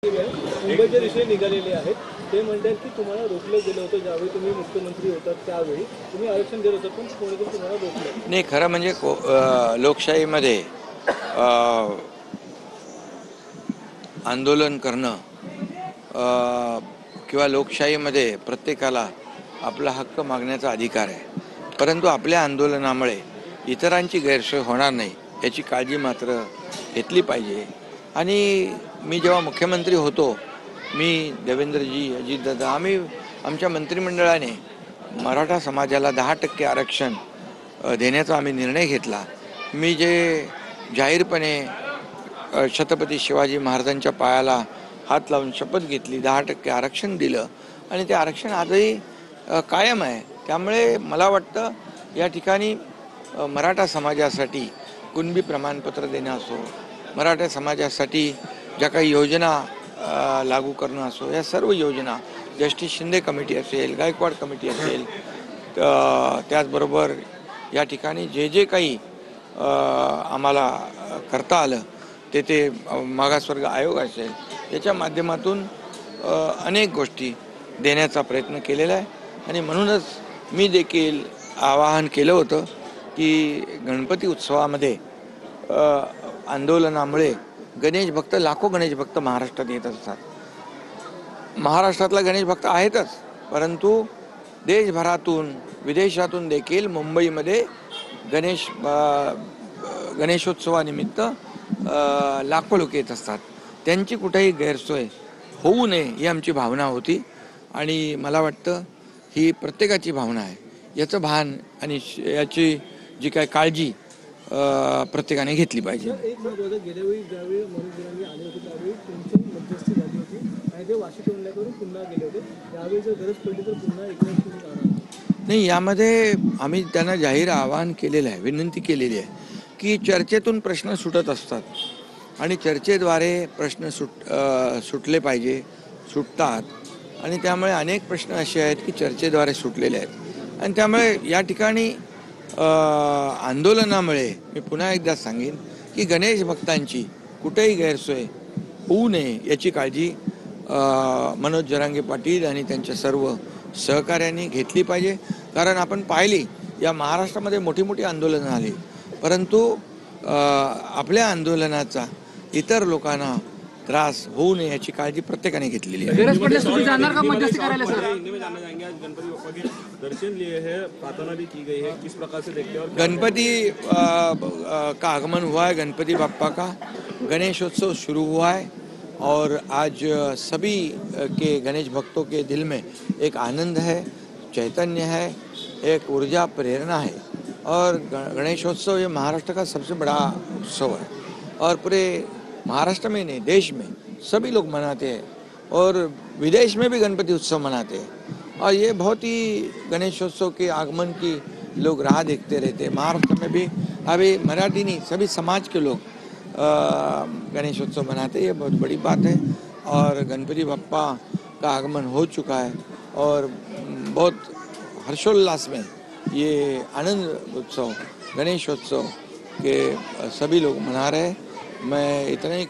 मुंबईचे विषय निघालेले आहेत ते म्हणतात की तुम्हाला रोखलं गेलं होतं ज्यावेळी तुम्ही मुख्यमंत्री होतात त्यावेळी तुम्ही आरक्षण दिलं होतं पण कोणीतरी तुम्हाला रोखलं नाही. खरं म्हणजे लोकशाहीमध्ये आंदोलन करणं किंवा लोकशाहीमध्ये प्रत्येकाला आपला हक्क मागण्याचा अधिकार आहे, परंतु आपल्या आंदोलनामुळे इतरांची गैरसोय होणार नाही याची काळजी मात्र घेतली पाहिजे. आणि मी जेव्हा मुख्यमंत्री होतो, मी, देवेंद्रजी, अजितदादा, आमच्या मंत्रिमंडळाने मराठा समाजाला 10% आरक्षण देण्याचा आम्ही निर्णय घेतला. मी जे जाहीरपणे छत्रपती शिवाजी महाराजांच्या पायाला हात लावून शपथ घेतली, 10% आरक्षण दिलं आणि ते आरक्षण आजही कायम आहे. त्यामुळे मला वाटतं या ठिकाणी मराठा समाजासाठी कुणबी प्रमाणपत्र देणं असो, मराठा समाजासाठी ज्या काही योजना लागू करणं असो, या सर्व योजना जस्टिस शिंदे कमिटी असेल, गायकवाड कमिटी असेल, त्याचबरोबर या ठिकाणी जे काही आम्हाला करता आलं ते मागासवर्ग आयोग असेल, याच्या माध्यमातून अनेक गोष्टी देण्याचा प्रयत्न केलेला आहे. आणि म्हणूनच मी देखील आवाहन केलं होतं की गणपती उत्सवामध्ये आंदोलनामुळे गणेश भक्त, लाखो गणेश भक्त महाराष्ट्रात येत असतात. महाराष्ट्रातला गणेश भक्त आहेतच, परंतु देशभरातून, विदेशातून देखील मुंबईमध्ये गणेशोत्सवानिमित्त लाखो लोक येत असतात. त्यांची कुठेही गैरसोय होऊ नये ही आमची भावना होती आणि मला वाटतं ही प्रत्येकाची भावना आहे. याचं भान आणि याची जी काय काळजी प्रत्येकाने घेतली पाहिजे. एक महत्त्वाचं, गेल्या वेळी ज्यावेळी मनोज जरांगे आले होते त्यावेळी तुमची मध्यस्थी झाली होती आणि ते वाशी टोलण्याकरून पुन्हा गेले होते. त्यावेळी जर गरज पडली तर पुन्हा एकदा तुम्ही जाणार नाही. यामध्ये आम्ही त्यांना जाहीर आवाहन केलेलं आहे, विनंती केलेली आहे की चर्चेतून प्रश्न सुटत असतात आणि चर्चेद्वारे प्रश्न सुटले पाहिजे, सुटतात. आणि त्यामुळे अनेक प्रश्न असे आहेत की चर्चेद्वारे सुटलेले आहेत. आणि त्यामुळे या ठिकाणी आंदोलनामुळे मी पुन्हा एकदा सांगेन की गणेश भक्तांची कुठेही गैरसोय होऊ नये याची काळजी मनोज जरांगे पाटील आणि त्यांच्या सर्व सहकार्यांनी घेतली पाहिजे. कारण आपण पाहिली, या महाराष्ट्रामध्ये मोठी मोठी आंदोलनं आली, परंतु आपल्या आंदोलनाचा इतर लोकांना त्रास होऊ नये याची काळजी प्रत्येकाने घेतलेली आहे. गणपती दर्शन लिए है, प्रार्थना भी की गई है, किस प्रकार से देखते हैं? गणपति का आगमन हुआ है, गणपति बाप्पा का गणेशोत्सव शुरू हुआ है और आज सभी के गणेश भक्तों के दिल में एक आनंद है, चैतन्य है, एक ऊर्जा, प्रेरणा है. और गणेशोत्सव ये महाराष्ट्र का सबसे बड़ा उत्सव है और पूरे महाराष्ट्र में नहीं, देश में सभी लोग मनाते हैं और विदेश में भी गणपति उत्सव मनाते हैं. और ये बहुत ही गणेशोत्सव के आगमन की लोग राह देखते रहते हैं. महाराष्ट्र में भी अभी मराठी नहीं, सभी समाज के लोग गणेशोत्सव मनाते हैं. ये बहुत बड़ी बात है और गणपति बप्पा का आगमन हो चुका है और बहुत हर्षोल्लास में ये आनंद उत्सव, गणेशोत्सव के सभी लोग मना रहे हैं. मैं इतना ही